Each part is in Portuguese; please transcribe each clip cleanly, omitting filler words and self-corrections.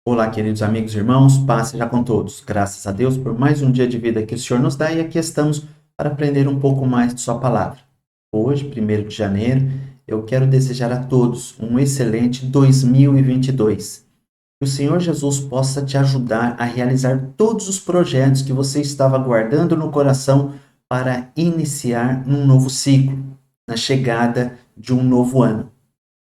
Olá, queridos amigos e irmãos, paz seja com todos. Graças a Deus por mais um dia de vida que o Senhor nos dá e aqui estamos para aprender um pouco mais de Sua palavra. Hoje, 1º de janeiro, eu quero desejar a todos um excelente 2022. Que o Senhor Jesus possa te ajudar a realizar todos os projetos que você estava guardando no coração para iniciar um novo ciclo, na chegada de um novo ano.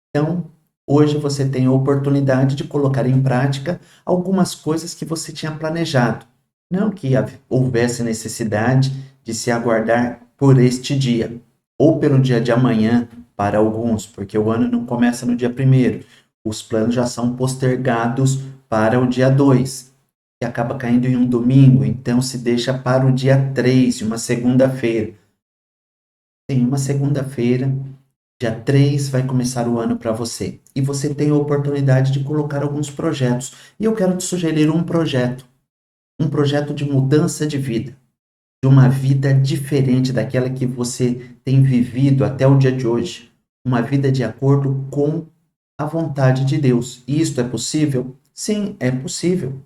Então, hoje você tem a oportunidade de colocar em prática algumas coisas que você tinha planejado. Não que houvesse necessidade de se aguardar por este dia, ou pelo dia de amanhã para alguns, porque o ano não começa no dia 1º. Os planos já são postergados para o dia 2, que acaba caindo em um domingo, então se deixa para o dia 3, uma segunda-feira. Tem uma segunda-feira. Dia 3 vai começar o ano para você e você tem a oportunidade de colocar alguns projetos. E eu quero te sugerir um projeto de mudança de vida, de uma vida diferente daquela que você tem vivido até o dia de hoje. Uma vida de acordo com a vontade de Deus. E isto é possível? Sim, é possível.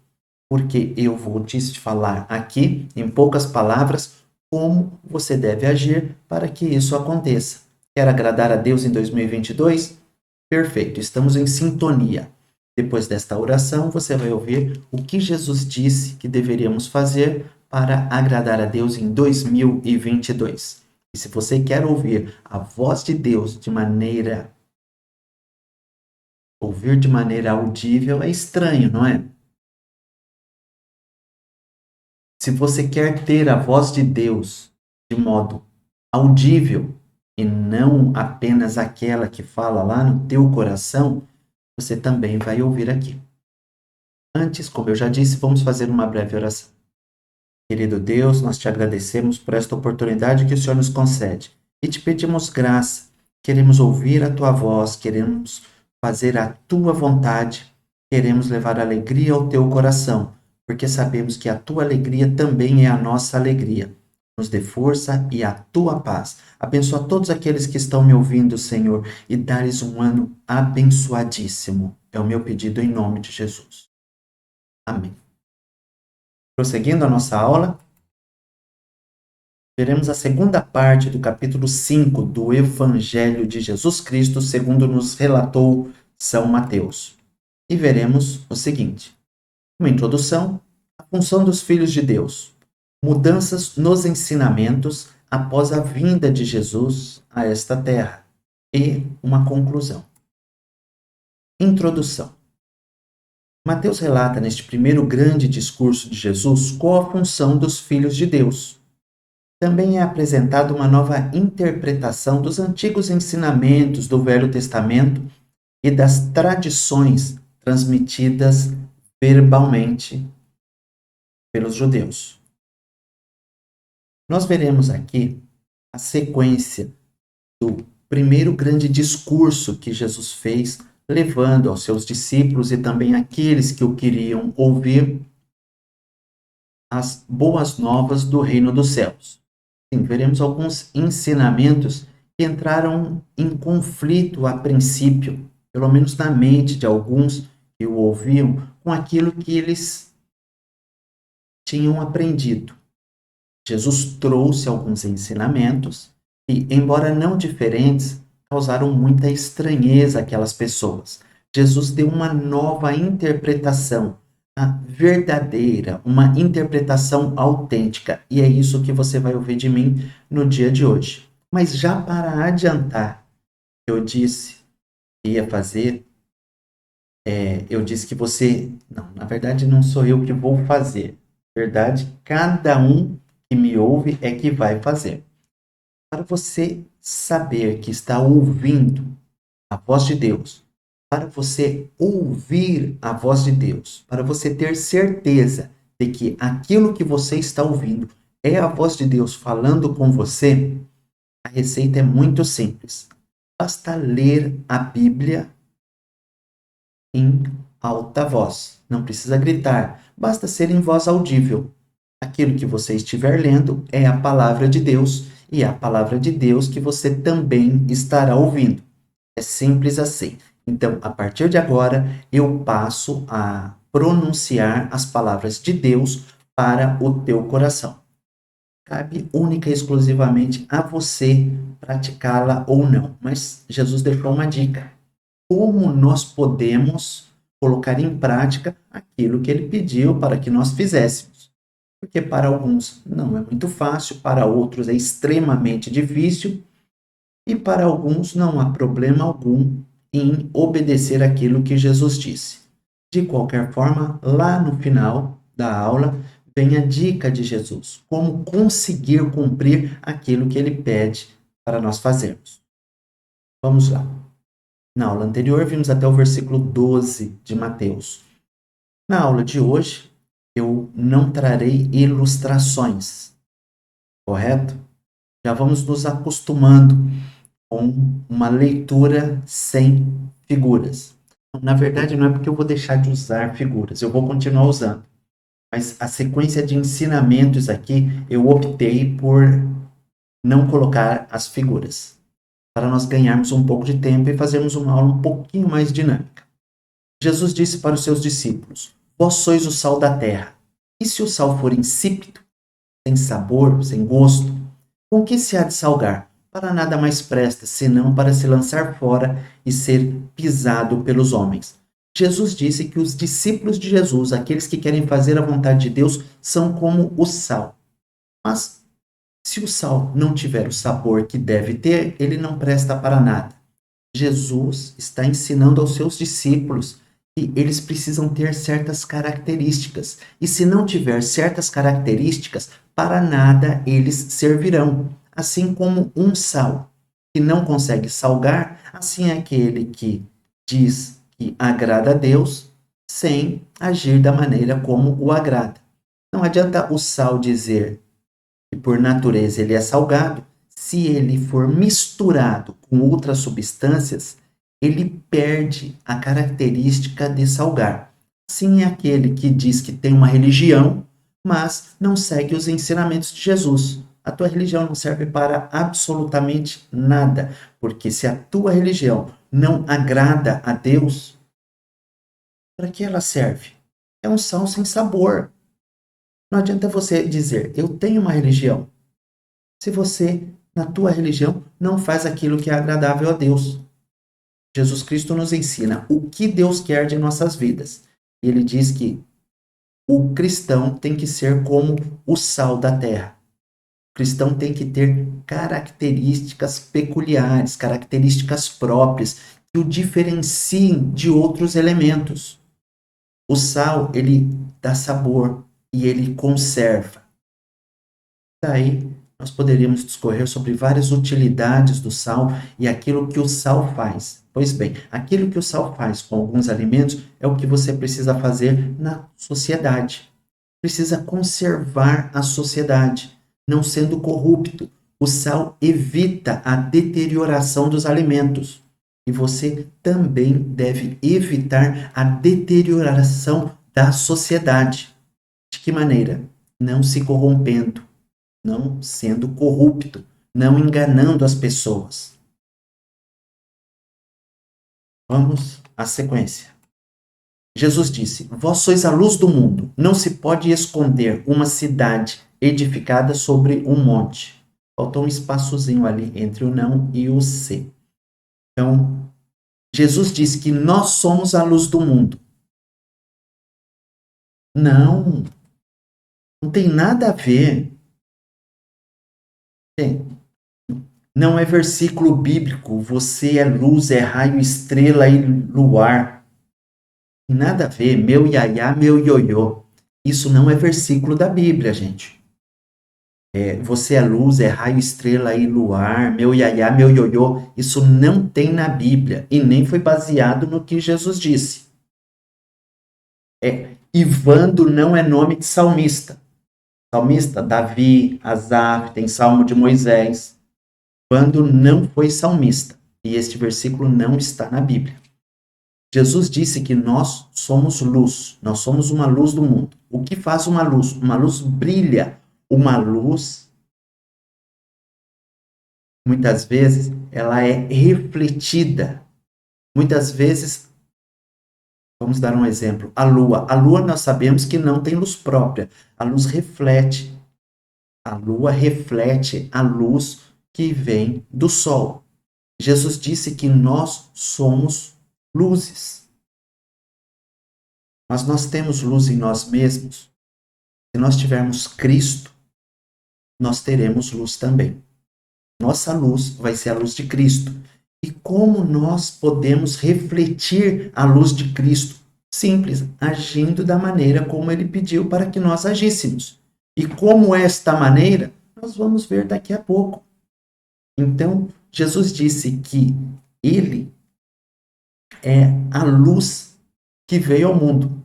Porque eu vou te falar aqui, em poucas palavras, como você deve agir para que isso aconteça. Quer agradar a Deus em 2022? Perfeito, estamos em sintonia. Depois desta oração, você vai ouvir o que Jesus disse que deveríamos fazer para agradar a Deus em 2022. E se você quer ouvir a voz de Deus ouvir de maneira audível, é estranho, não é? Se você quer ter a voz de Deus de modo audível e não apenas aquela que fala lá no teu coração, você também vai ouvir aqui. Antes, como eu já disse, vamos fazer uma breve oração. Querido Deus, nós te agradecemos por esta oportunidade que o Senhor nos concede e te pedimos graça. Queremos ouvir a tua voz, queremos fazer a tua vontade, queremos levar alegria ao teu coração, porque sabemos que a tua alegria também é a nossa alegria. Nos dê força e a tua paz. Abençoa todos aqueles que estão me ouvindo, Senhor, e dá-lhes um ano abençoadíssimo. É o meu pedido em nome de Jesus. Amém. Prosseguindo a nossa aula, veremos a segunda parte do capítulo 5 do Evangelho de Jesus Cristo, segundo nos relatou São Mateus. E veremos o seguinte: uma introdução, a função dos filhos de Deus, mudanças nos ensinamentos após a vinda de Jesus a esta terra e uma conclusão. Introdução. Mateus relata neste primeiro grande discurso de Jesus qual a função dos filhos de Deus. Também é apresentada uma nova interpretação dos antigos ensinamentos do Velho Testamento e das tradições transmitidas verbalmente pelos judeus. Nós veremos aqui a sequência do primeiro grande discurso que Jesus fez, levando aos seus discípulos e também àqueles que o queriam ouvir as boas novas do reino dos céus. Sim, veremos alguns ensinamentos que entraram em conflito a princípio, pelo menos na mente de alguns que o ouviam, com aquilo que eles tinham aprendido. Jesus trouxe alguns ensinamentos que, embora não diferentes, causaram muita estranheza àquelas pessoas. Jesus deu uma nova interpretação, a verdadeira, uma interpretação autêntica. E é isso que você vai ouvir de mim no dia de hoje. Mas já para adiantar, eu disse que ia fazer, eu disse que você... Não, na verdade não sou eu que vou fazer. Na verdade, cada um que me ouve é que vai fazer. Para você saber que está ouvindo a voz de Deus, para você ouvir a voz de Deus, para você ter certeza de que aquilo que você está ouvindo é a voz de Deus falando com você, a receita é muito simples. Basta ler a Bíblia em alta voz. Não precisa gritar, basta ser em voz audível. Aquilo que você estiver lendo é a palavra de Deus e é a palavra de Deus que você também estará ouvindo. É simples assim. Então, a partir de agora, eu passo a pronunciar as palavras de Deus para o teu coração. Cabe única e exclusivamente a você praticá-la ou não. Mas Jesus deixou uma dica. Como nós podemos colocar em prática aquilo que ele pediu para que nós fizéssemos? Porque para alguns não é muito fácil, para outros é extremamente difícil, e para alguns não há problema algum em obedecer aquilo que Jesus disse. De qualquer forma, lá no final da aula, vem a dica de Jesus, como conseguir cumprir aquilo que ele pede para nós fazermos. Vamos lá. Na aula anterior, vimos até o versículo 12 de Mateus. Na aula de hoje, eu não trarei ilustrações, correto? Já vamos nos acostumando com uma leitura sem figuras. Na verdade, não é porque eu vou deixar de usar figuras, eu vou continuar usando. Mas a sequência de ensinamentos aqui, eu optei por não colocar as figuras, para nós ganharmos um pouco de tempo e fazermos uma aula um pouquinho mais dinâmica. Jesus disse para os seus discípulos: Vós sois o sal da terra. E se o sal for insípido, sem sabor, sem gosto, com que se há de salgar? Para nada mais presta, senão para se lançar fora e ser pisado pelos homens. Jesus disse que os discípulos de Jesus, aqueles que querem fazer a vontade de Deus, são como o sal. Mas se o sal não tiver o sabor que deve ter, ele não presta para nada. Jesus está ensinando aos seus discípulos que eles precisam ter certas características. E se não tiver certas características, para nada eles servirão. Assim como um sal que não consegue salgar, assim é aquele que diz que agrada a Deus sem agir da maneira como o agrada. Não adianta o sal dizer que por natureza ele é salgado, se ele for misturado com outras substâncias, ele perde a característica de salgar. Assim é aquele que diz que tem uma religião, mas não segue os ensinamentos de Jesus. A tua religião não serve para absolutamente nada, porque se a tua religião não agrada a Deus, para que ela serve? É um sal sem sabor. Não adianta você dizer, eu tenho uma religião, se você, na tua religião, não faz aquilo que é agradável a Deus. Jesus Cristo nos ensina o que Deus quer de nossas vidas. E ele diz que o cristão tem que ser como o sal da terra. O cristão tem que ter características peculiares, características próprias, que o diferenciem de outros elementos. O sal, ele dá sabor e ele conserva. Daí, nós poderíamos discorrer sobre várias utilidades do sal e aquilo que o sal faz. Pois bem, aquilo que o sal faz com alguns alimentos é o que você precisa fazer na sociedade. Precisa conservar a sociedade, não sendo corrupto. O sal evita a deterioração dos alimentos. E você também deve evitar a deterioração da sociedade. De que maneira? Não se corrompendo, não sendo corrupto, não enganando as pessoas. Vamos à sequência. Jesus disse: Vós sois a luz do mundo. Não se pode esconder uma cidade edificada sobre um monte. Faltou um espaçozinho ali entre o não e o se. Então, Jesus disse que nós somos a luz do mundo. Não, não tem nada a ver. Tem. Não é versículo bíblico. Você é luz, é raio, estrela e luar. Nada a ver. Meu iaiá, meu ioiô. Isso não é versículo da Bíblia, gente. Você é luz, é raio, estrela e luar. Meu iaiá, meu ioiô. Isso não tem na Bíblia. E nem foi baseado no que Jesus disse. Ivando não é nome de salmista. Salmista, Davi, Asaf, tem Salmo de Moisés. Quando não foi salmista. E este versículo não está na Bíblia. Jesus disse que nós somos luz, nós somos uma luz do mundo. O que faz uma luz? Uma luz brilha. Uma luz, muitas vezes, ela é refletida. Muitas vezes, Vamos dar um exemplo. A lua. A lua nós sabemos que não tem luz própria. A luz reflete. A lua reflete a luz que vem do sol. Jesus disse que nós somos luzes. Mas nós temos luz em nós mesmos. Se nós tivermos Cristo, nós teremos luz também. Nossa luz vai ser a luz de Cristo. E como nós podemos refletir a luz de Cristo? Simples, agindo da maneira como ele pediu para que nós agíssemos. E como é esta maneira, nós vamos ver daqui a pouco. Então, Jesus disse que ele é a luz que veio ao mundo.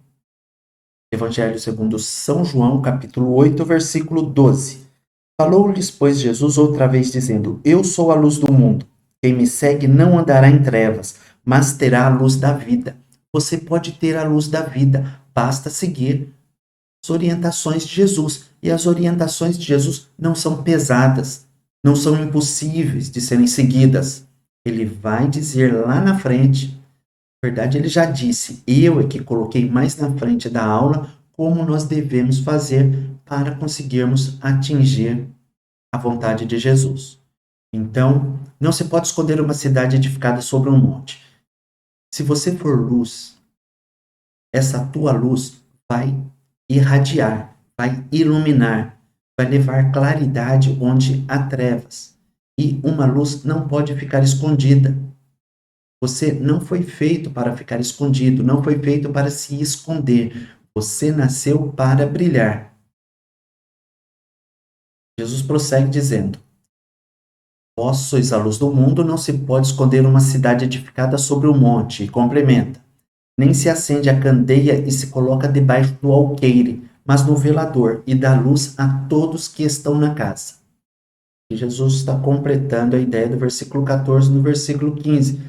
Evangelho segundo São João, capítulo 8, versículo 12. Falou-lhes, pois, Jesus outra vez, dizendo: Eu sou a luz do mundo. Quem me segue não andará em trevas, mas terá a luz da vida. Você pode ter a luz da vida, basta seguir as orientações de Jesus. E as orientações de Jesus não são pesadas, não são impossíveis de serem seguidas. Ele vai dizer lá na frente, na verdade ele já disse, eu é que coloquei mais na frente da aula, como nós devemos fazer para conseguirmos atingir a vontade de Jesus. Então, não se pode esconder uma cidade edificada sobre um monte. Se você for luz, essa tua luz vai irradiar, vai iluminar, vai levar claridade onde há trevas. E uma luz não pode ficar escondida. Você não foi feito para ficar escondido, não foi feito para se esconder. Você nasceu para brilhar. Jesus prossegue dizendo: Vós sois a luz do mundo, não se pode esconder uma cidade edificada sobre um monte. E complementa: Nem se acende a candeia e se coloca debaixo do alqueire, mas no velador, e dá luz a todos que estão na casa. E Jesus está completando a ideia do versículo 14 no versículo 15,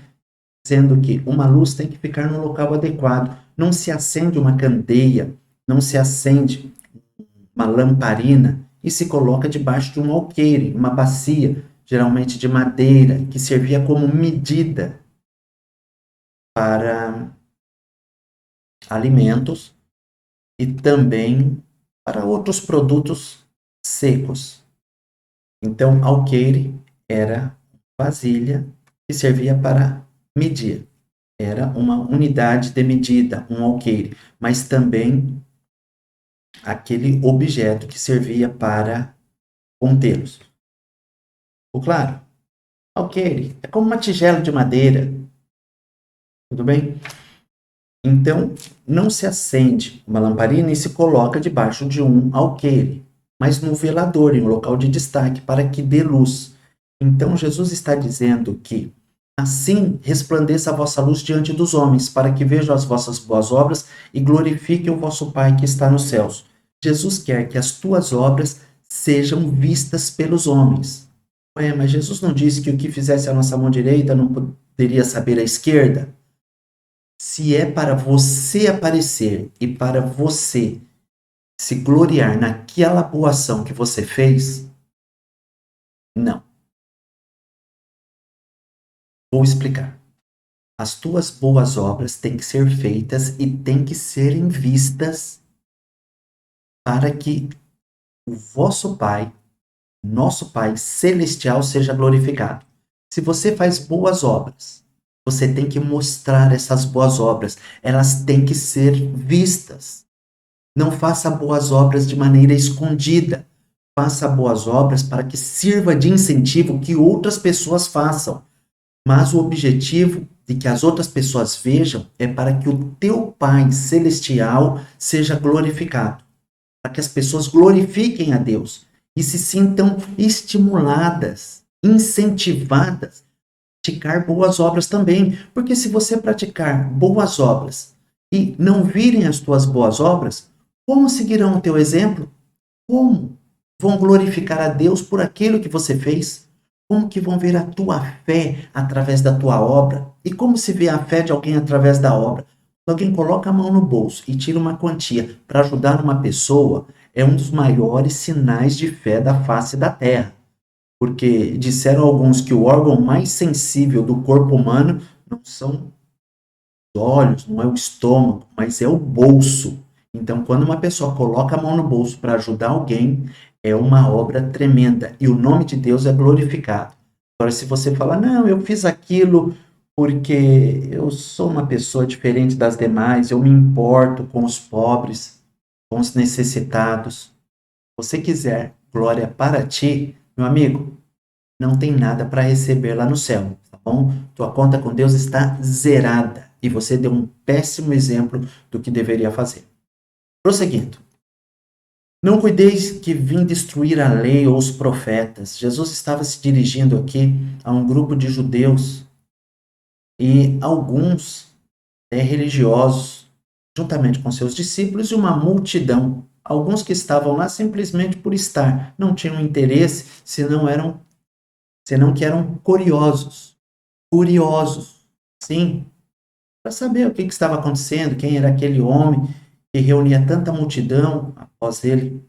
dizendo que uma luz tem que ficar no local adequado. Não se acende uma candeia, não se acende uma lamparina e se coloca debaixo de um alqueire, uma bacia, geralmente de madeira, que servia como medida para alimentos e também para outros produtos secos. Então, alqueire era vasilha que servia para medir. Era uma unidade de medida, um alqueire, mas também aquele objeto que servia para contê-los. Ficou claro? Alqueire é como uma tigela de madeira. Tudo bem? Então, não se acende uma lamparina e se coloca debaixo de um alqueire, mas no velador, em um local de destaque, para que dê luz. Então, Jesus está dizendo que assim resplandeça a vossa luz diante dos homens, para que vejam as vossas boas obras e glorifiquem o vosso Pai que está nos céus. Jesus quer que as tuas obras sejam vistas pelos homens. Mas Jesus não disse que o que fizesse a nossa mão direita não poderia saber a esquerda? Se é para você aparecer e para você se gloriar naquela boa ação que você fez, não. Vou explicar. As tuas boas obras têm que ser feitas e têm que serem vistas para que o vosso Pai, nosso Pai celestial, seja glorificado. Se você faz boas obras, você tem que mostrar essas boas obras. Elas têm que ser vistas. Não faça boas obras de maneira escondida. Faça boas obras para que sirva de incentivo que outras pessoas façam. Mas o objetivo de que as outras pessoas vejam é para que o teu Pai celestial seja glorificado. Para que as pessoas glorifiquem a Deus e se sintam estimuladas, incentivadas a praticar boas obras também. Porque se você praticar boas obras e não virem as tuas boas obras, como seguirão o teu exemplo? Como vão glorificar a Deus por aquilo que você fez? Como que vão ver a tua fé através da tua obra? E como se vê a fé de alguém através da obra? Quando alguém coloca a mão no bolso e tira uma quantia para ajudar uma pessoa, é um dos maiores sinais de fé da face da terra. Porque disseram alguns que o órgão mais sensível do corpo humano não são olhos, não é o estômago, mas é o bolso. Então, quando uma pessoa coloca a mão no bolso para ajudar alguém, é uma obra tremenda e o nome de Deus é glorificado. Agora, se você falar, não, eu fiz aquilo porque eu sou uma pessoa diferente das demais, eu me importo com os pobres, com os necessitados. Se você quiser glória para ti, meu amigo, não tem nada para receber lá no céu, tá bom? Tua conta com Deus está zerada e você deu um péssimo exemplo do que deveria fazer. Prosseguindo. Não cuideis que vim destruir a lei ou os profetas. Jesus estava se dirigindo aqui a um grupo de judeus e alguns religiosos, juntamente com seus discípulos e uma multidão. Alguns que estavam lá simplesmente por estar, não tinham interesse, senão que eram curiosos, sim, para saber o que estava acontecendo, quem era aquele homem que reunia tanta multidão após ele.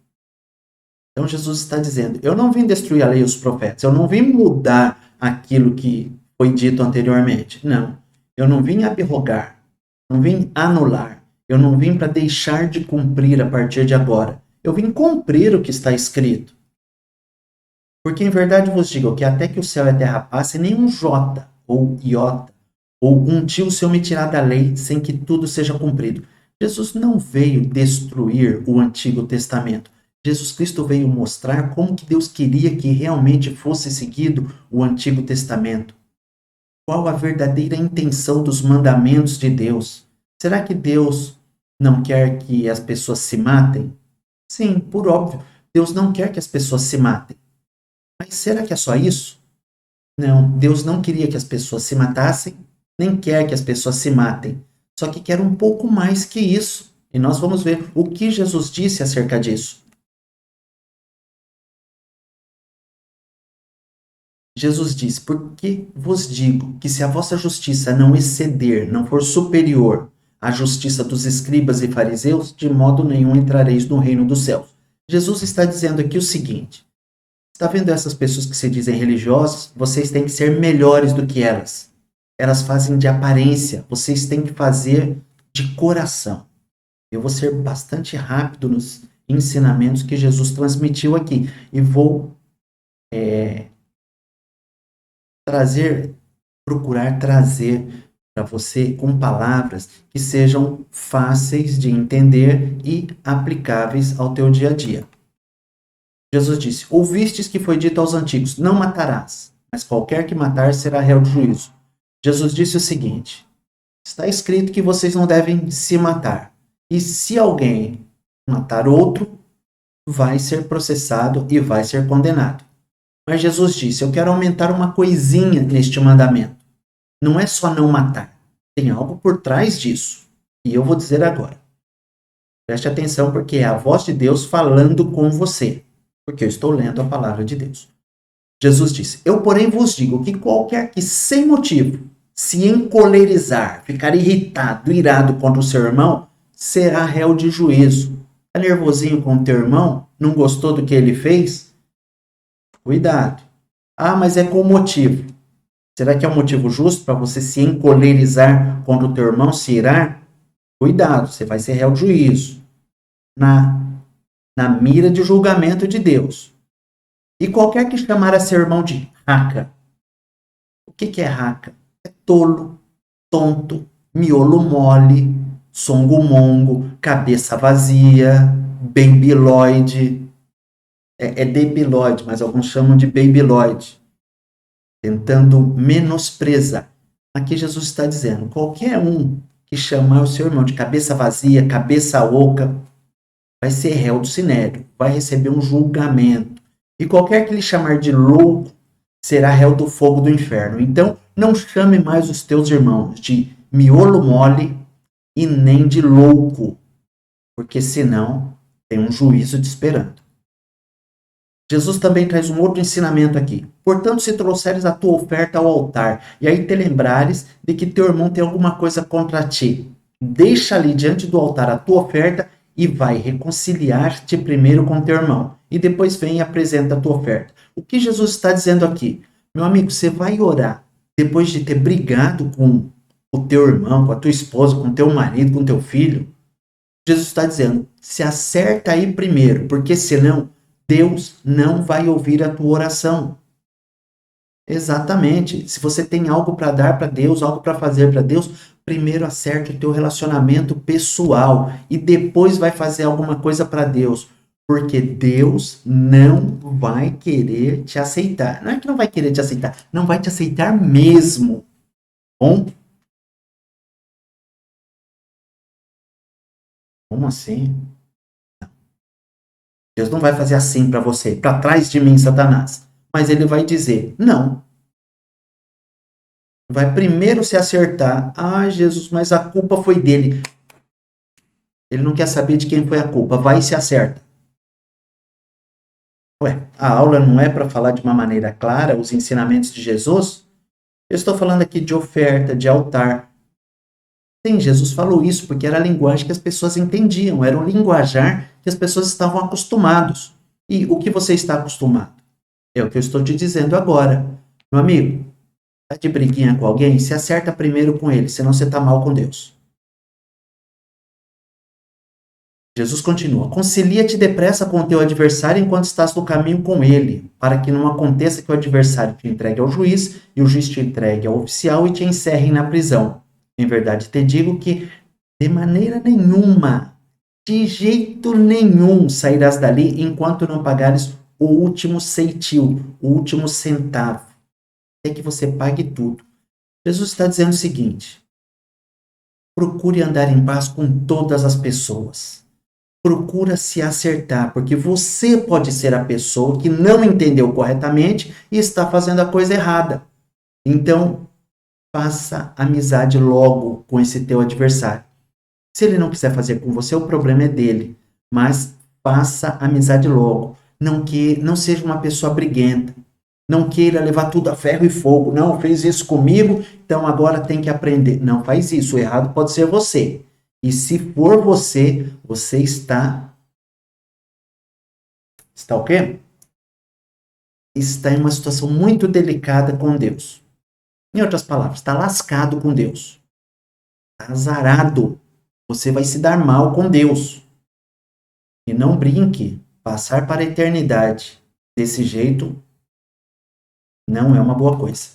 Então Jesus está dizendo, eu não vim destruir a lei e os profetas, eu não vim mudar aquilo que foi dito anteriormente, não. Eu não vim abrogar, não vim anular, eu não vim para deixar de cumprir a partir de agora. Eu vim cumprir o que está escrito. Porque em verdade vos digo que até que o céu e a terra passem, nem um jota ou iota ou um tio seu me tirar da lei sem que tudo seja cumprido. Jesus não veio destruir o Antigo Testamento. Jesus Cristo veio mostrar como que Deus queria que realmente fosse seguido o Antigo Testamento. Qual a verdadeira intenção dos mandamentos de Deus? Será que Deus não quer que as pessoas se matem? Sim, por óbvio, Deus não quer que as pessoas se matem. Mas será que é só isso? Não, Deus não queria que as pessoas se matassem, nem quer que as pessoas se matem. Só que quer um pouco mais que isso. E nós vamos ver o que Jesus disse acerca disso. Jesus disse, porque vos digo que se a vossa justiça não exceder, não for superior à justiça dos escribas e fariseus, de modo nenhum entrareis no reino dos céus. Jesus está dizendo aqui o seguinte, está vendo essas pessoas que se dizem religiosas? Vocês têm que ser melhores do que elas. Elas fazem de aparência, vocês têm que fazer de coração. Eu vou ser bastante rápido nos ensinamentos que Jesus transmitiu aqui e vou procurar trazer para você com palavras que sejam fáceis de entender e aplicáveis ao teu dia a dia. Jesus disse, ouvistes que foi dito aos antigos, não matarás, mas qualquer que matar será réu de juízo. Jesus disse o seguinte, está escrito que vocês não devem se matar. E se alguém matar outro, vai ser processado e vai ser condenado. Mas Jesus disse, eu quero aumentar uma coisinha neste mandamento. Não é só não matar. Tem algo por trás disso. E eu vou dizer agora. Preste atenção porque é a voz de Deus falando com você. Porque eu estou lendo a palavra de Deus. Jesus disse, eu porém vos digo que qualquer que sem motivo se encolerizar, ficar irritado, irado contra o seu irmão, será réu de juízo. Está nervosinho com o teu irmão? Não gostou do que ele fez? Cuidado. Ah, mas é com motivo. Será que é um motivo justo para você se encolerizar contra o teu irmão, se irar? Cuidado, você vai ser réu de juízo. Na mira de julgamento de Deus. E qualquer que chamar a seu irmão de raca. O que é raca? É tolo, tonto, miolo mole, songo-mongo, cabeça vazia, babyloide. É debilóide, mas alguns chamam de babyloide. Tentando menosprezar. Aqui Jesus está dizendo, qualquer um que chamar o seu irmão de cabeça vazia, cabeça oca, vai ser réu do sinédrio, vai receber um julgamento. E qualquer que lhe chamar de louco, será réu do fogo do inferno. Então, não chame mais os teus irmãos de miolo mole e nem de louco, porque senão tem um juízo te esperando. Jesus também traz um outro ensinamento aqui. Portanto, se trouxeres a tua oferta ao altar, e aí te lembrares de que teu irmão tem alguma coisa contra ti, deixa ali diante do altar a tua oferta e vai reconciliar-te primeiro com teu irmão. E depois vem e apresenta a tua oferta. O que Jesus está dizendo aqui? Meu amigo, você vai orar depois de ter brigado com o teu irmão, com a tua esposa, com o teu marido, com o teu filho, Jesus está dizendo, se acerta aí primeiro, porque senão Deus não vai ouvir a tua oração. Exatamente. Se você tem algo para dar para Deus, algo para fazer para Deus, primeiro acerte o teu relacionamento pessoal e depois vai fazer alguma coisa para Deus, porque Deus não vai querer te aceitar. Não é que não vai querer te aceitar, não vai te aceitar mesmo. Bom, como assim? Deus não vai fazer assim para você, para trás de mim, Satanás. Mas ele vai dizer: "Não, vai primeiro se acertar. Ah, Jesus, mas a culpa foi dele. Ele não quer saber de quem foi a culpa. Vai e se acerta. Ué, a aula não é para falar de uma maneira clara os ensinamentos de Jesus? Eu estou falando aqui de oferta, de altar. Sim, Jesus falou isso porque era a linguagem que as pessoas entendiam, era um linguajar que as pessoas estavam acostumados. E o que você está acostumado? É o que eu estou te dizendo agora. Meu amigo, tá de briguinha com alguém? Se acerta primeiro com ele, senão você está mal com Deus. Jesus continua: concilia-te depressa com o teu adversário enquanto estás no caminho com ele, para que não aconteça que o adversário te entregue ao juiz e o juiz te entregue ao oficial e te encerrem na prisão. Em verdade te digo que de maneira nenhuma, de jeito nenhum, sairás dali enquanto não pagares o último ceitil, o último centavo, até que você pague tudo. Jesus está dizendo o seguinte: procure andar em paz com todas as pessoas. Procura se acertar, porque você pode ser a pessoa que não entendeu corretamente e está fazendo a coisa errada. Então, faça amizade logo com esse teu adversário. Se ele não quiser fazer com você, o problema é dele, mas faça amizade logo. Não seja uma pessoa briguenta. Não queira levar tudo a ferro e fogo. Não, fez isso comigo, então agora tem que aprender. Não faz isso. O errado pode ser você. E se for você, você está o quê? Está em uma situação muito delicada com Deus. Em outras palavras, está lascado com Deus. Está azarado. Você vai se dar mal com Deus. E não brinque. Passar para a eternidade desse jeito não é uma boa coisa.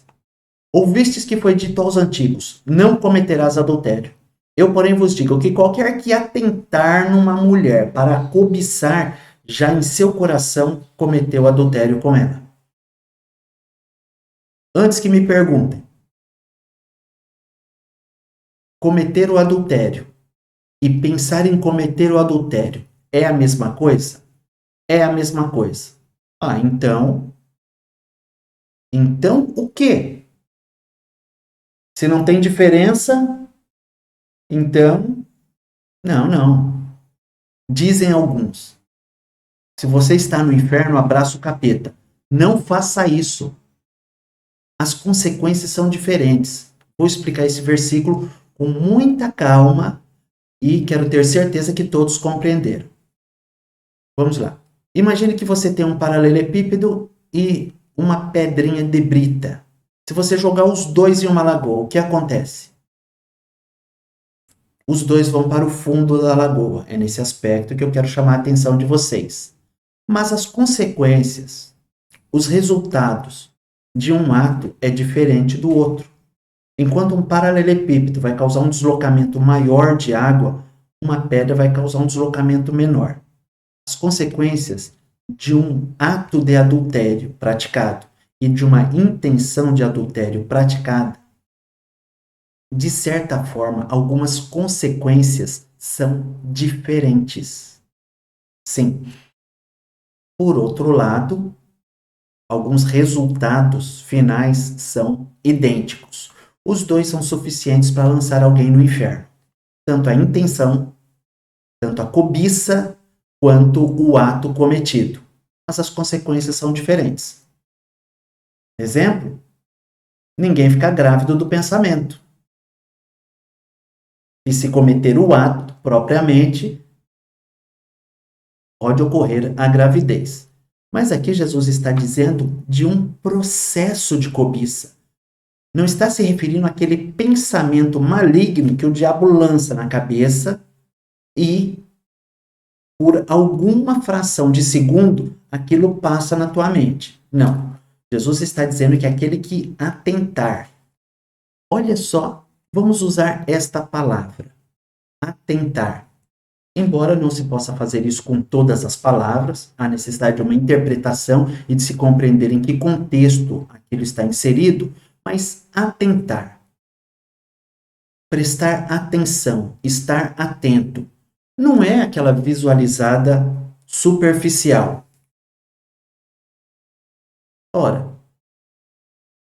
Ouvistes que foi dito aos antigos: não cometerás adultério. Eu, porém, vos digo que qualquer que atentar numa mulher para cobiçar, já em seu coração cometeu adultério com ela. Antes que me perguntem, cometer o adultério e pensar em cometer o adultério é a mesma coisa? É a mesma coisa. Ah, então o quê? Se não tem diferença, então não. Dizem alguns: se você está no inferno, abraça o capeta. Não faça isso. As consequências são diferentes. Vou explicar esse versículo com muita calma e quero ter certeza que todos compreenderam. Vamos lá. Imagine que você tem um paralelepípedo e uma pedrinha de brita. Se você jogar os dois em uma lagoa, o que acontece? Os dois vão para o fundo da lagoa. É nesse aspecto que eu quero chamar a atenção de vocês. Mas as consequências, os resultados de um ato é diferente do outro. Enquanto um paralelepípedo vai causar um deslocamento maior de água, uma pedra vai causar um deslocamento menor. As consequências de um ato de adultério praticado e de uma intenção de adultério praticada, de certa forma, algumas consequências são diferentes. Sim. Por outro lado, alguns resultados finais são idênticos. Os dois são suficientes para lançar alguém no inferno. Tanto a intenção, tanto a cobiça, quanto o ato cometido. Mas as consequências são diferentes. Exemplo: ninguém fica grávido do pensamento. E se cometer o ato propriamente, pode ocorrer a gravidez. Mas aqui Jesus está dizendo de um processo de cobiça. Não está se referindo àquele pensamento maligno que o diabo lança na cabeça e, por alguma fração de segundo, aquilo passa na tua mente. Não. Jesus está dizendo que aquele que atentar. Olha só, vamos usar esta palavra. Atentar. Embora não se possa fazer isso com todas as palavras, há necessidade de uma interpretação e de se compreender em que contexto aquilo está inserido, mas atentar, prestar atenção, estar atento, não é aquela visualizada superficial. Ora,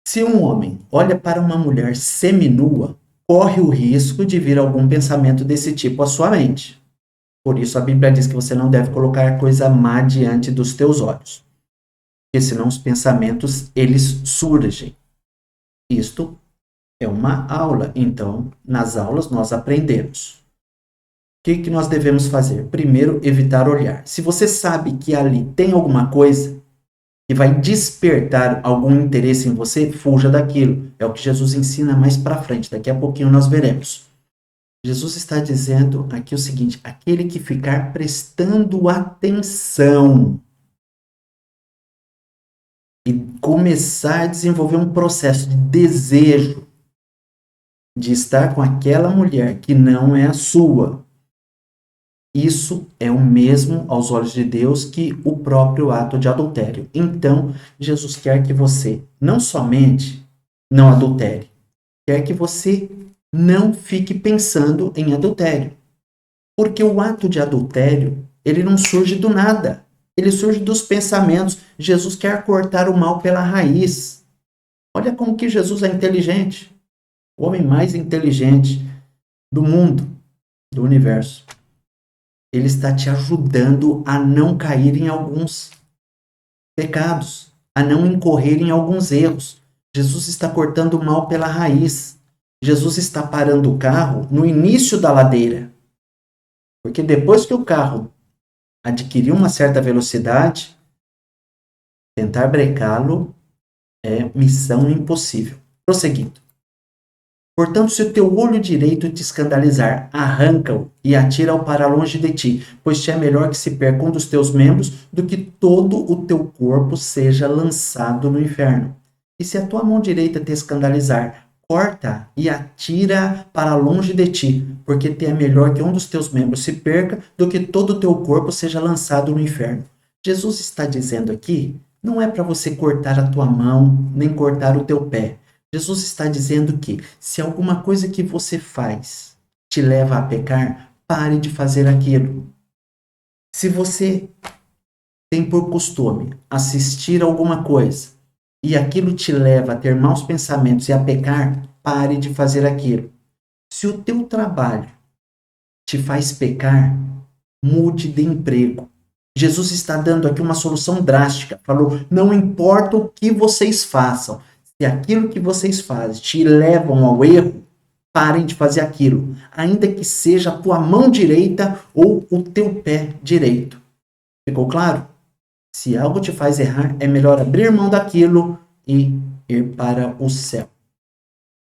se um homem olha para uma mulher seminua, corre o risco de vir algum pensamento desse tipo à sua mente. Por isso a Bíblia diz que você não deve colocar coisa má diante dos teus olhos, porque senão os pensamentos eles surgem. Isto é uma aula, então nas aulas nós aprendemos. O que nós devemos fazer? Primeiro, evitar olhar. Se você sabe que ali tem alguma coisa que vai despertar algum interesse em você, fuja daquilo. É o que Jesus ensina mais para frente, daqui a pouquinho nós veremos. Jesus está dizendo aqui o seguinte: aquele que ficar prestando atenção e começar a desenvolver um processo de desejo de estar com aquela mulher que não é a sua, isso é o mesmo aos olhos de Deus que o próprio ato de adultério. Então, Jesus quer que você não somente não adultere, quer que você não fique pensando em adultério. Porque o ato de adultério, ele não surge do nada. Ele surge dos pensamentos. Jesus quer cortar o mal pela raiz. Olha como que Jesus é inteligente. O homem mais inteligente do mundo, do universo. Ele está te ajudando a não cair em alguns pecados, a não incorrer em alguns erros. Jesus está cortando o mal pela raiz. Jesus está parando o carro no início da ladeira. Porque depois que o carro adquiriu uma certa velocidade, tentar brecá-lo é missão impossível. Prosseguindo. Portanto, se o teu olho direito te escandalizar, arranca-o e atira-o para longe de ti, pois te é melhor que se perca um dos teus membros do que todo o teu corpo seja lançado no inferno. E se a tua mão direita te escandalizar, corta e atira para longe de ti, porque te é melhor que um dos teus membros se perca do que todo o teu corpo seja lançado no inferno. Jesus está dizendo aqui, não é para você cortar a tua mão, nem cortar o teu pé. Jesus está dizendo que se alguma coisa que você faz te leva a pecar, pare de fazer aquilo. Se você tem por costume assistir alguma coisa e aquilo te leva a ter maus pensamentos e a pecar, pare de fazer aquilo. Se o teu trabalho te faz pecar, mude de emprego. Jesus está dando aqui uma solução drástica. Falou, não importa o que vocês façam, se aquilo que vocês fazem te levam ao erro, parem de fazer aquilo, ainda que seja a tua mão direita ou o teu pé direito. Ficou claro? Se algo te faz errar, é melhor abrir mão daquilo e ir para o céu.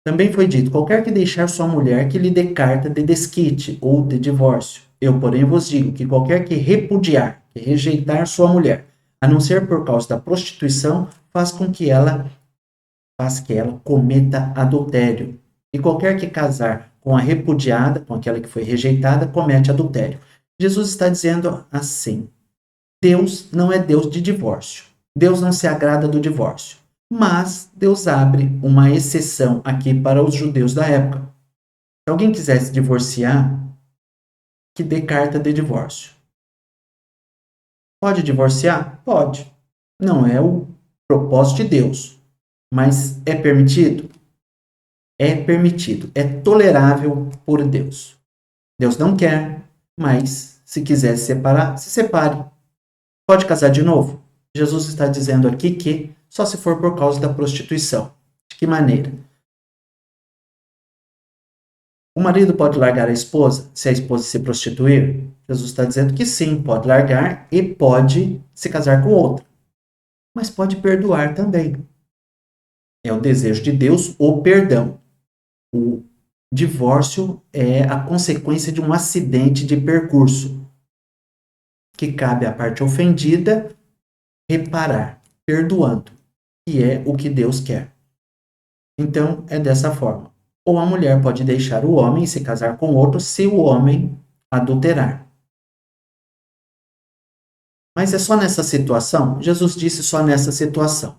Também foi dito, qualquer que deixar sua mulher, que lhe dê carta de desquite ou de divórcio. Eu, porém, vos digo que qualquer que repudiar, que rejeitar sua mulher, a não ser por causa da prostituição, faz que ela cometa adultério. E qualquer que casar com a repudiada, com aquela que foi rejeitada, comete adultério. Jesus está dizendo assim, Deus não é Deus de divórcio. Deus não se agrada do divórcio. Mas Deus abre uma exceção aqui para os judeus da época. Se alguém quisesse divorciar, que dê carta de divórcio. Pode divorciar? Pode. Não é o propósito de Deus. Mas é permitido? É permitido. É tolerável por Deus. Deus não quer, mas se quiser se separar, se separe. Pode casar de novo? Jesus está dizendo aqui que só se for por causa da prostituição. De que maneira? O marido pode largar a esposa se a esposa se prostituir? Jesus está dizendo que sim, pode largar e pode se casar com outra. Mas pode perdoar também. É o desejo de Deus o perdão. O divórcio é a consequência de um acidente de percurso, que cabe à parte ofendida reparar, perdoando, que é o que Deus quer. Então, é dessa forma. Ou a mulher pode deixar o homem e se casar com outro se o homem adulterar. Mas é só nessa situação? Jesus disse só nessa situação.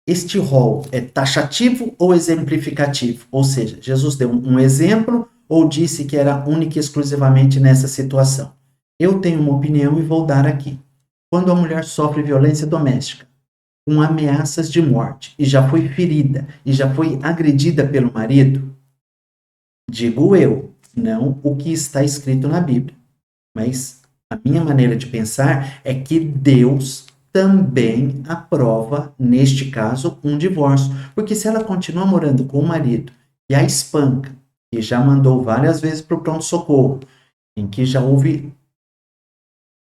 Este rol é taxativo ou exemplificativo? Ou seja, Jesus deu um exemplo ou disse que era única e exclusivamente nessa situação? Eu tenho uma opinião e vou dar aqui. Quando a mulher sofre violência doméstica, com ameaças de morte, e já foi ferida, e já foi agredida pelo marido, digo eu, não o que está escrito na Bíblia, mas a minha maneira de pensar é que Deus também aprova, neste caso, um divórcio. Porque se ela continua morando com o marido e a espanca, e já mandou várias vezes para o pronto-socorro, em que já houve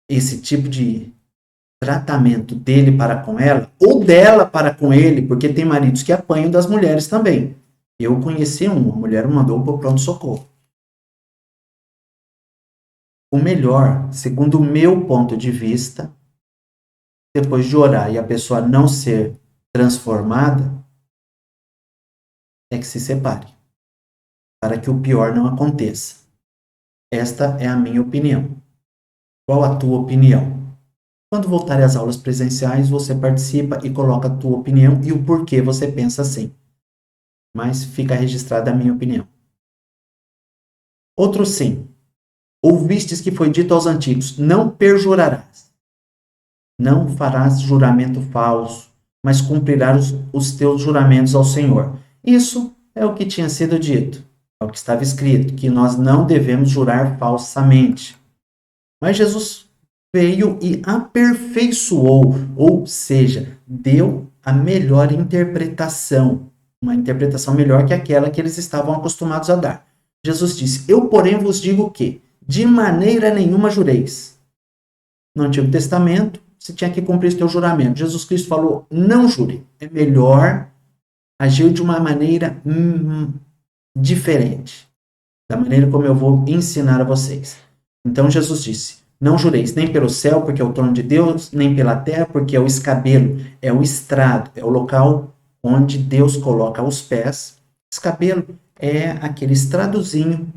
esse tipo de tratamento dele para com ela, ou dela para com ele, porque tem maridos que apanham das mulheres também. Eu conheci uma mulher mandou para o pronto-socorro. O melhor, segundo o meu ponto de vista, depois de orar e a pessoa não ser transformada, é que se separe, para que o pior não aconteça. Esta é a minha opinião. Qual a tua opinião? Quando voltarem às aulas presenciais, você participa e coloca a tua opinião e o porquê você pensa assim. Mas fica registrada a minha opinião. Outro sim. Ouvistes que foi dito aos antigos, não perjurarás. Não farás juramento falso, mas cumprirás os teus juramentos ao Senhor. Isso é o que tinha sido dito, é o que estava escrito, que nós não devemos jurar falsamente. Mas Jesus veio e aperfeiçoou, ou seja, deu a melhor interpretação, uma interpretação melhor que aquela que eles estavam acostumados a dar. Jesus disse: Eu, porém, vos digo que de maneira nenhuma jureis. No Antigo Testamento, você tinha que cumprir o teu juramento. Jesus Cristo falou: não jure. É melhor agir de uma maneira diferente, da maneira como eu vou ensinar a vocês. Então Jesus disse: não jureis nem pelo céu, porque é o trono de Deus, nem pela terra, porque é o escabelo, é o estrado, é o local onde Deus coloca os pés. Escabelo é aquele estradozinho,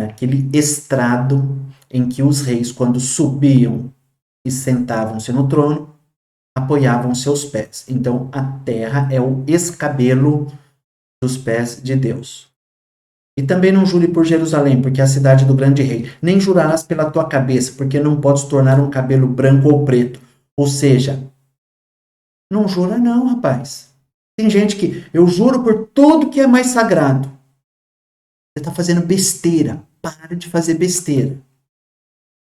aquele estrado em que os reis, quando subiam e sentavam-se no trono, apoiavam seus pés. Então, a terra é o escabelo dos pés de Deus. E também não jure por Jerusalém, porque é a cidade do grande rei. Nem jurarás pela tua cabeça, porque não podes tornar um cabelo branco ou preto. Ou seja, não jura não, rapaz. Tem gente que, eu juro por tudo que é mais sagrado. Você está fazendo besteira. Para de fazer besteira.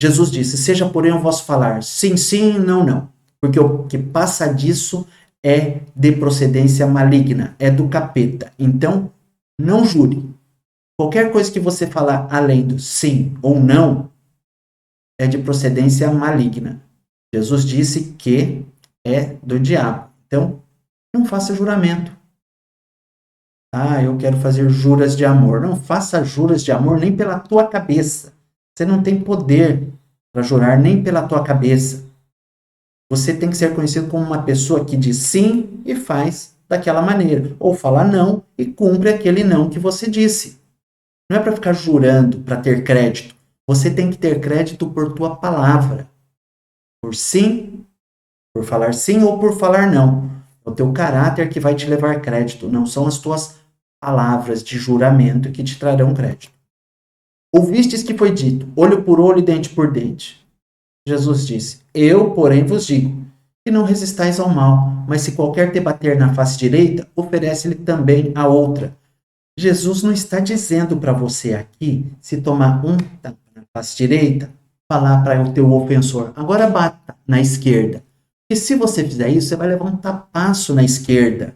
Jesus disse: seja porém o vosso falar sim, sim, não, não. Porque o que passa disso é de procedência maligna, é do capeta. Então, não jure. Qualquer coisa que você falar além do sim ou não é de procedência maligna. Jesus disse que é do diabo. Então, não faça juramento. Ah, eu quero fazer juras de amor. Não faça juras de amor nem pela tua cabeça. Você não tem poder para jurar nem pela tua cabeça. Você tem que ser conhecido como uma pessoa que diz sim e faz daquela maneira. Ou fala não e cumpre aquele não que você disse. Não é para ficar jurando para ter crédito. Você tem que ter crédito por tua palavra. Por sim, por falar sim ou por falar não. É o teu caráter que vai te levar crédito. Não são as tuas palavras de juramento que te trarão crédito. Ouvistes que foi dito, olho por olho e dente por dente. Jesus disse: eu, porém, vos digo, que não resistais ao mal, mas se qualquer te bater na face direita, oferece-lhe também a outra. Jesus não está dizendo para você aqui, se tomar um tapa na face direita, falar para o teu ofensor, agora bata na esquerda. Porque se você fizer isso, você vai levar um tapaço na esquerda.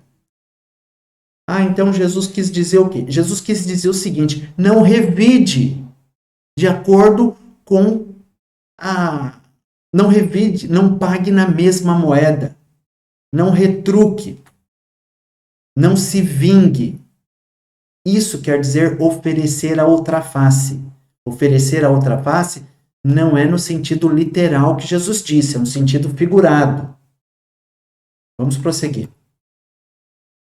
Ah, então Jesus quis dizer o quê? Jesus quis dizer o seguinte: não revide de acordo com a... Não revide, não pague na mesma moeda. Não retruque. Não se vingue. Isso quer dizer oferecer a outra face. Oferecer a outra face não é no sentido literal que Jesus disse, é no sentido figurado. Vamos prosseguir.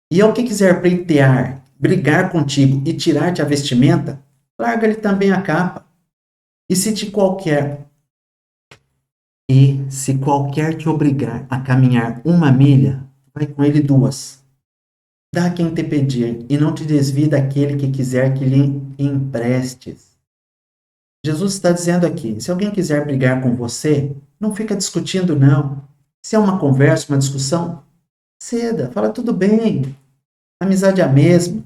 E ao que quiser pleitear, brigar contigo e tirar-te a vestimenta, larga-lhe também a capa. E se qualquer te obrigar a caminhar 1 milha, vai com ele 2. Dá a quem te pedir, e não te desvie daquele que quiser que lhe emprestes. Jesus está dizendo aqui, se alguém quiser brigar com você, não fica discutindo não. Se é uma conversa, uma discussão, ceda, fala tudo bem, a amizade é a mesma.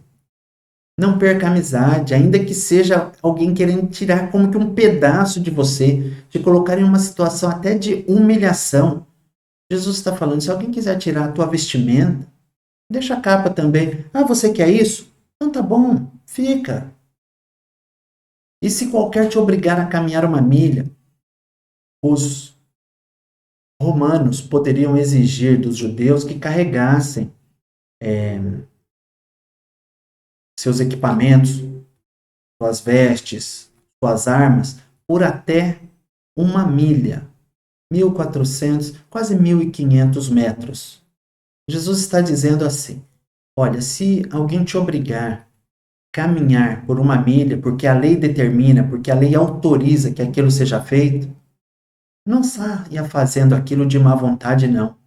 Não perca a amizade, ainda que seja alguém querendo tirar como que um pedaço de você, te colocar em uma situação até de humilhação. Jesus está falando, se alguém quiser tirar a tua vestimenta, deixa a capa também. Ah, você quer isso? Então tá bom, fica. E se qualquer te obrigar a caminhar 1 milha, os romanos poderiam exigir dos judeus que carregassem seus equipamentos, suas vestes, suas armas, por até 1 milha, 1.400, quase 1.500 metros. Jesus está dizendo assim, olha, se alguém te obrigar a caminhar por 1 milha, porque a lei determina, porque a lei autoriza que aquilo seja feito, não saia fazendo aquilo de má vontade, não.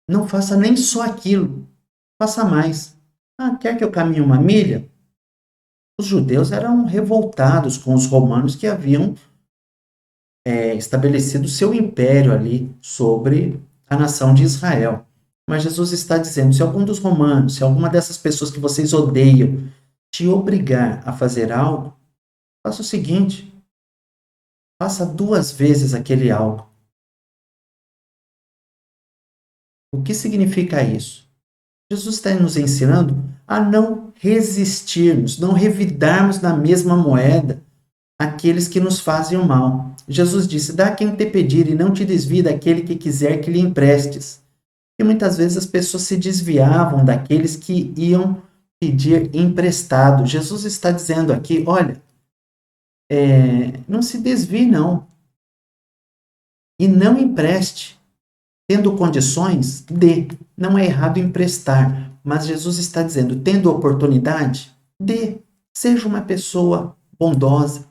Não faça nem só aquilo, faça mais. Ah, quer que eu caminhe 1 milha? Os judeus eram revoltados com os romanos que haviam estabelecido seu império ali sobre a nação de Israel. Mas Jesus está dizendo, se algum dos romanos, se alguma dessas pessoas que vocês odeiam, te obrigar a fazer algo, faça o seguinte, faça 2 vezes aquele algo. O que significa isso? Jesus está nos ensinando a não resistirmos, não revidarmos na mesma moeda aqueles que nos fazem o mal. Jesus disse, dá a quem te pedir e não te desvie daquele que quiser que lhe emprestes. E muitas vezes as pessoas se desviavam daqueles que iam pedir emprestado. Jesus está dizendo aqui, olha, não se desvie não. E não empreste. Tendo condições, dê. Não é errado emprestar. Mas Jesus está dizendo, tendo oportunidade, dê. Seja uma pessoa bondosa.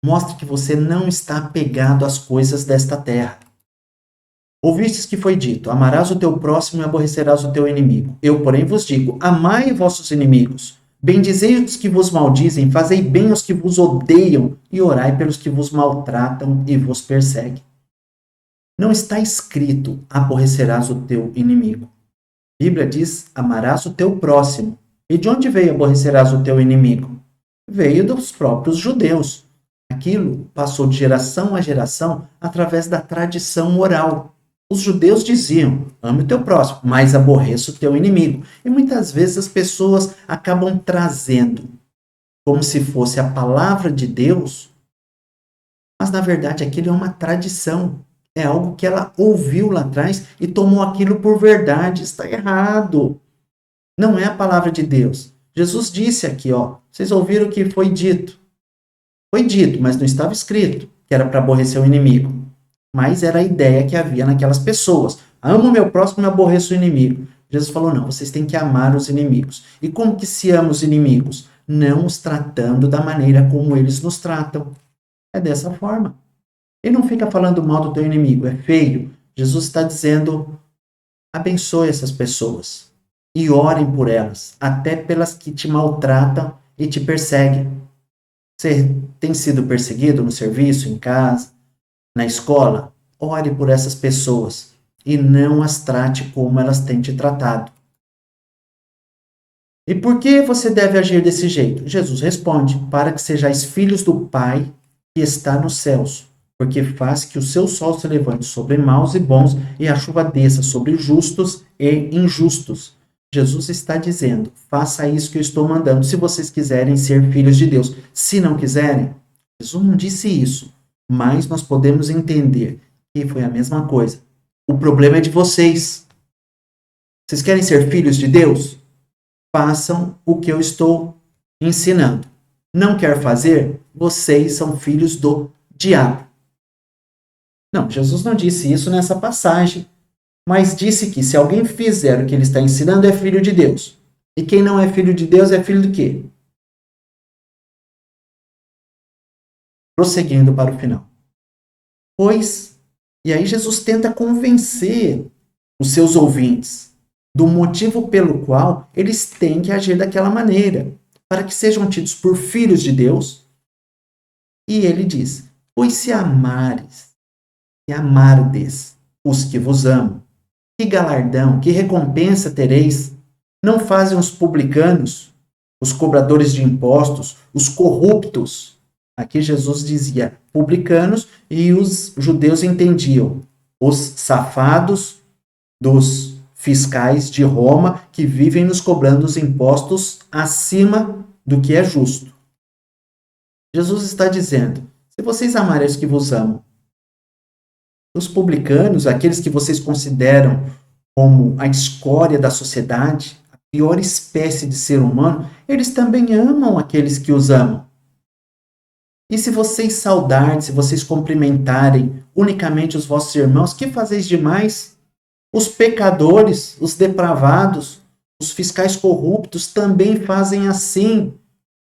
Mostre que você não está apegado às coisas desta terra. Ouvistes que foi dito, amarás o teu próximo e aborrecerás o teu inimigo. Eu, porém, vos digo, amai vossos inimigos. Bendizei os que vos maldizem, fazei bem aos que vos odeiam e orai pelos que vos maltratam e vos perseguem. Não está escrito, aborrecerás o teu inimigo. A Bíblia diz, amarás o teu próximo. E de onde veio aborrecerás o teu inimigo? Veio dos próprios judeus. Aquilo passou de geração a geração através da tradição oral. Os judeus diziam, ame o teu próximo, mas aborreça o teu inimigo. E muitas vezes as pessoas acabam trazendo como se fosse a palavra de Deus, mas na verdade aquilo é uma tradição. É algo que ela ouviu lá atrás e tomou aquilo por verdade. Está errado. Não é a palavra de Deus. Jesus disse aqui, vocês ouviram o que foi dito. Foi dito, mas não estava escrito que era para aborrecer o inimigo. Mas era a ideia que havia naquelas pessoas. Amo o meu próximo e aborreço o inimigo. Jesus falou, não, vocês têm que amar os inimigos. E como que se ama os inimigos? Não os tratando da maneira como eles nos tratam. É dessa forma. Ele não fica falando mal do teu inimigo, é feio. Jesus está dizendo, abençoe essas pessoas. E orem por elas, até pelas que te maltratam e te perseguem. Você tem sido perseguido no serviço, em casa, na escola? Ore por essas pessoas e não as trate como elas têm te tratado. E por que você deve agir desse jeito? Jesus responde, para que sejais filhos do Pai que está nos céus, porque faz que o seu sol se levante sobre maus e bons e a chuva desça sobre justos e injustos. Jesus está dizendo, faça isso que eu estou mandando, se vocês quiserem ser filhos de Deus. Se não quiserem, Jesus não disse isso, mas nós podemos entender que foi a mesma coisa. O problema é de vocês. Vocês querem ser filhos de Deus? façam o que eu estou ensinando. Não quer fazer? Vocês são filhos do diabo. Não, Jesus não disse isso nessa passagem, mas disse que se alguém fizer o que ele está ensinando é filho de Deus. E quem não é filho de Deus é filho do quê? Prosseguindo para o final. E aí Jesus tenta convencer os seus ouvintes do motivo pelo qual eles têm que agir daquela maneira, para que sejam tidos por filhos de Deus. E ele diz: pois se amares e amardes os que vos amam, que galardão, que recompensa tereis? Não fazem os publicanos, os cobradores de impostos, os corruptos? Aqui Jesus dizia publicanos e os judeus entendiam os safados dos fiscais de Roma que vivem nos cobrando os impostos acima do que é justo. Jesus está dizendo: se vocês amarem os que vos amam, os publicanos, aqueles que vocês consideram como a escória da sociedade, a pior espécie de ser humano, eles também amam aqueles que os amam. E se vocês saudarem, se vocês cumprimentarem unicamente os vossos irmãos, que fazeis demais? Os pecadores, os depravados, os fiscais corruptos também fazem assim.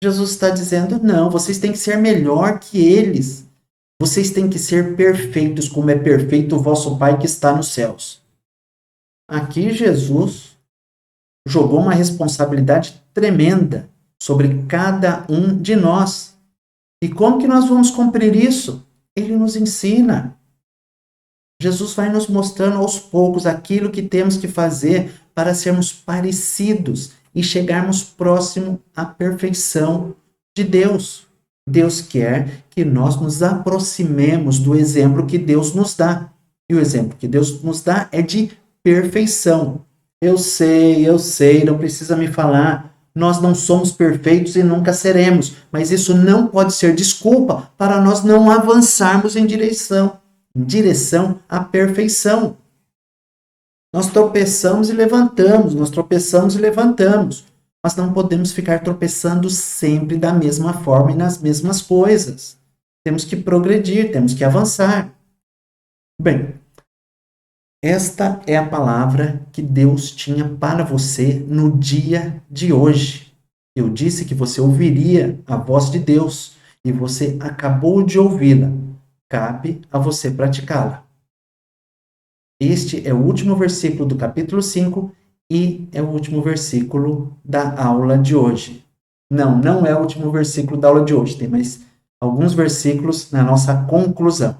Jesus está dizendo: não, vocês têm que ser melhor que eles. Vocês têm que ser perfeitos, como é perfeito o vosso Pai que está nos céus. Aqui Jesus jogou uma responsabilidade tremenda sobre cada um de nós. E como que nós vamos cumprir isso? Ele nos ensina. Jesus vai nos mostrando aos poucos aquilo que temos que fazer para sermos parecidos e chegarmos próximo à perfeição de Deus. Deus quer que nós nos aproximemos do exemplo que Deus nos dá. E o exemplo que Deus nos dá é de perfeição. Eu sei, não precisa me falar. Nós não somos perfeitos e nunca seremos, mas isso não pode ser desculpa para nós não avançarmos em direção à perfeição. Nós tropeçamos e levantamos, nós tropeçamos e levantamos, mas não podemos ficar tropeçando sempre da mesma forma e nas mesmas coisas. Temos que progredir, temos que avançar. Bem, esta é a palavra que Deus tinha para você no dia de hoje. Eu disse que você ouviria a voz de Deus e você acabou de ouvi-la. Cabe a você praticá-la. Este é o último versículo do capítulo 5 e é o último versículo da aula de hoje. Não é o último versículo da aula de hoje. Tem mais alguns versículos na nossa conclusão,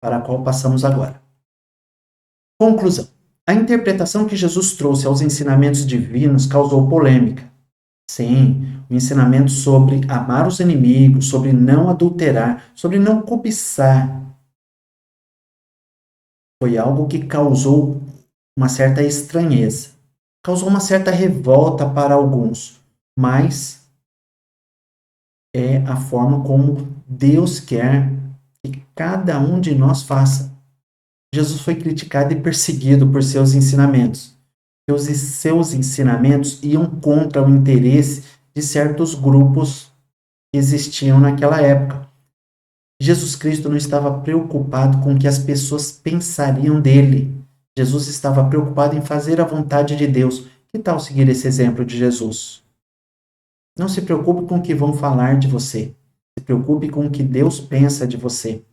para a qual passamos agora. Conclusão. A interpretação que Jesus trouxe aos ensinamentos divinos causou polêmica. Sim, o ensinamento sobre amar os inimigos, sobre não adulterar, sobre não cobiçar, foi algo que causou uma certa estranheza, causou uma certa revolta para alguns, mas é a forma como Deus quer que cada um de nós faça. Jesus foi criticado e perseguido por seus ensinamentos. Seus ensinamentos iam contra o interesse de certos grupos que existiam naquela época. Jesus Cristo não estava preocupado com o que as pessoas pensariam dele. Jesus estava preocupado em fazer a vontade de Deus. Que tal seguir esse exemplo de Jesus? Não se preocupe com o que vão falar de você. Se preocupe com o que Deus pensa de você.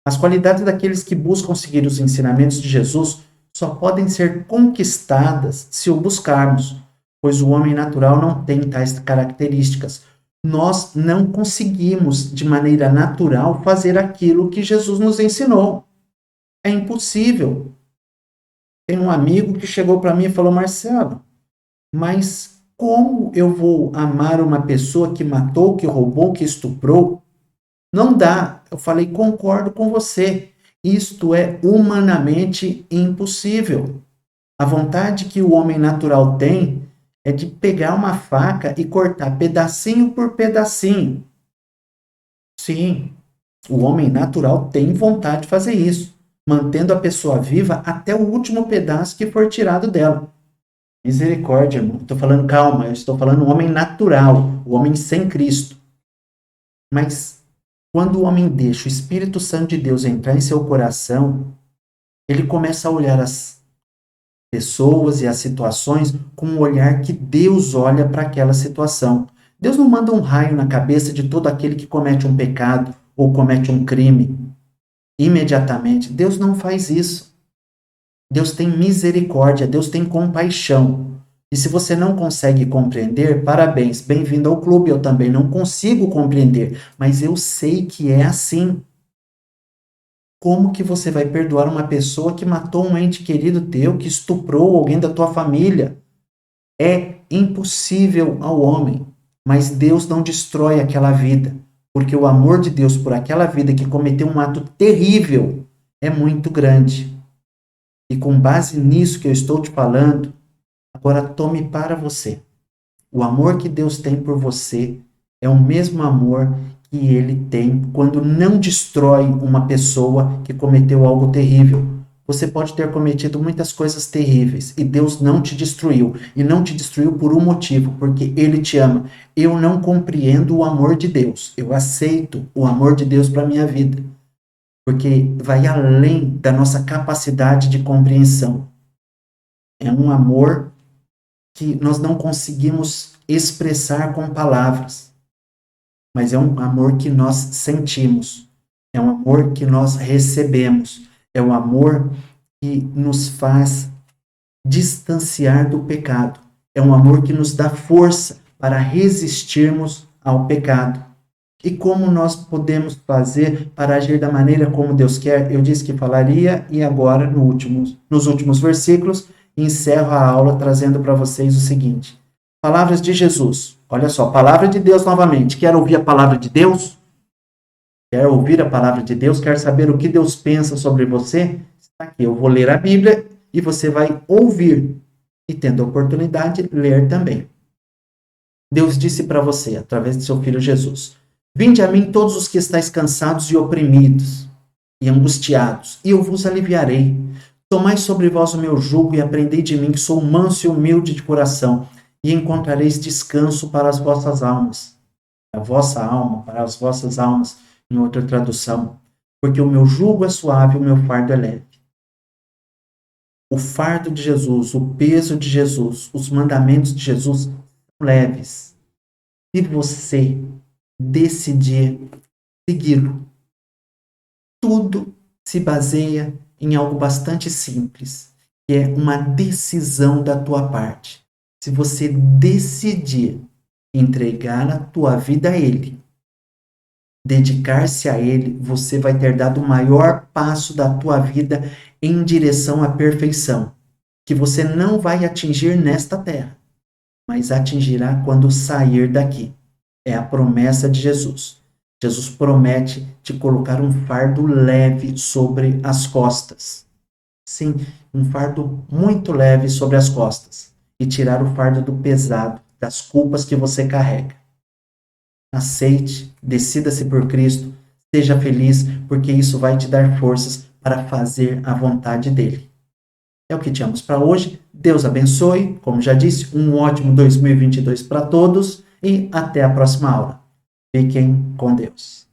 As qualidades daqueles que buscam seguir os ensinamentos de Jesus só podem ser conquistadas se o buscarmos, pois o homem natural não tem tais características. Nós não conseguimos, de maneira natural, fazer aquilo que Jesus nos ensinou. É impossível. Tem um amigo que chegou para mim e falou: Marcelo, mas como eu vou amar uma pessoa que matou, que roubou, que estuprou? Não dá. Eu falei: concordo com você. Isto é humanamente impossível. A vontade que o homem natural tem é de pegar uma faca e cortar pedacinho por pedacinho. Sim, o homem natural tem vontade de fazer isso, mantendo a pessoa viva até o último pedaço que for tirado dela. Misericórdia, irmão. Estou falando, calma, eu estou falando o homem natural, o homem sem Cristo. Mas quando o homem deixa o Espírito Santo de Deus entrar em seu coração, ele começa a olhar as pessoas e as situações com o olhar que Deus olha para aquela situação. Deus não manda um raio na cabeça de todo aquele que comete um pecado ou comete um crime imediatamente. Deus não faz isso. Deus tem misericórdia, Deus tem compaixão. E se você não consegue compreender, parabéns, bem-vindo ao clube. Eu também não consigo compreender, mas eu sei que é assim. Como que você vai perdoar uma pessoa que matou um ente querido teu, que estuprou alguém da tua família? É impossível ao homem, mas Deus não destrói aquela vida, porque o amor de Deus por aquela vida que cometeu um ato terrível é muito grande. E com base nisso que eu estou te falando, agora tome para você. O amor que Deus tem por você é o mesmo amor que ele tem quando não destrói uma pessoa que cometeu algo terrível. Você pode ter cometido muitas coisas terríveis e Deus não te destruiu. E não te destruiu por um motivo, porque ele te ama. Eu não compreendo o amor de Deus. Eu aceito o amor de Deus para a minha vida, porque vai além da nossa capacidade de compreensão. É um amor que nós não conseguimos expressar com palavras, mas é um amor que nós sentimos, é um amor que nós recebemos, é um amor que nos faz distanciar do pecado, é um amor que nos dá força para resistirmos ao pecado. E como nós podemos fazer para agir da maneira como Deus quer? Eu disse que falaria e agora, nos últimos versículos, encerro a aula trazendo para vocês o seguinte. Palavras de Jesus. Olha só, palavra de Deus novamente. Quer ouvir a palavra de Deus? Quer ouvir a palavra de Deus? Quer saber o que Deus pensa sobre você? Está aqui. Eu vou ler a Bíblia e você vai ouvir. E tendo a oportunidade, ler também. Deus disse para você, através de seu Filho Jesus: Vinde a mim todos os que estáis cansados e oprimidos e angustiados, e eu vos aliviarei. Tomai sobre vós o meu jugo e aprendei de mim, que sou manso e humilde de coração, e encontrareis descanso para as vossas almas. A vossa alma, para as vossas almas, em outra tradução. Porque o meu jugo é suave e o meu fardo é leve. O fardo de Jesus, o peso de Jesus, os mandamentos de Jesus são leves. Se você decidir segui-lo, tudo se baseia em algo bastante simples, que é uma decisão da tua parte. Se você decidir entregar a tua vida a Ele, dedicar-se a Ele, você vai ter dado o maior passo da tua vida em direção à perfeição, que você não vai atingir nesta terra, mas atingirá quando sair daqui. É a promessa de Jesus. Jesus promete te colocar um fardo leve sobre as costas. Sim, um fardo muito leve sobre as costas. E tirar o fardo do pesado, das culpas que você carrega. Aceite, decida-se por Cristo, seja feliz, porque isso vai te dar forças para fazer a vontade dele. É o que tínhamos para hoje. Deus abençoe. Como já disse, um ótimo 2022 para todos e até a próxima aula. Fiquem com Deus.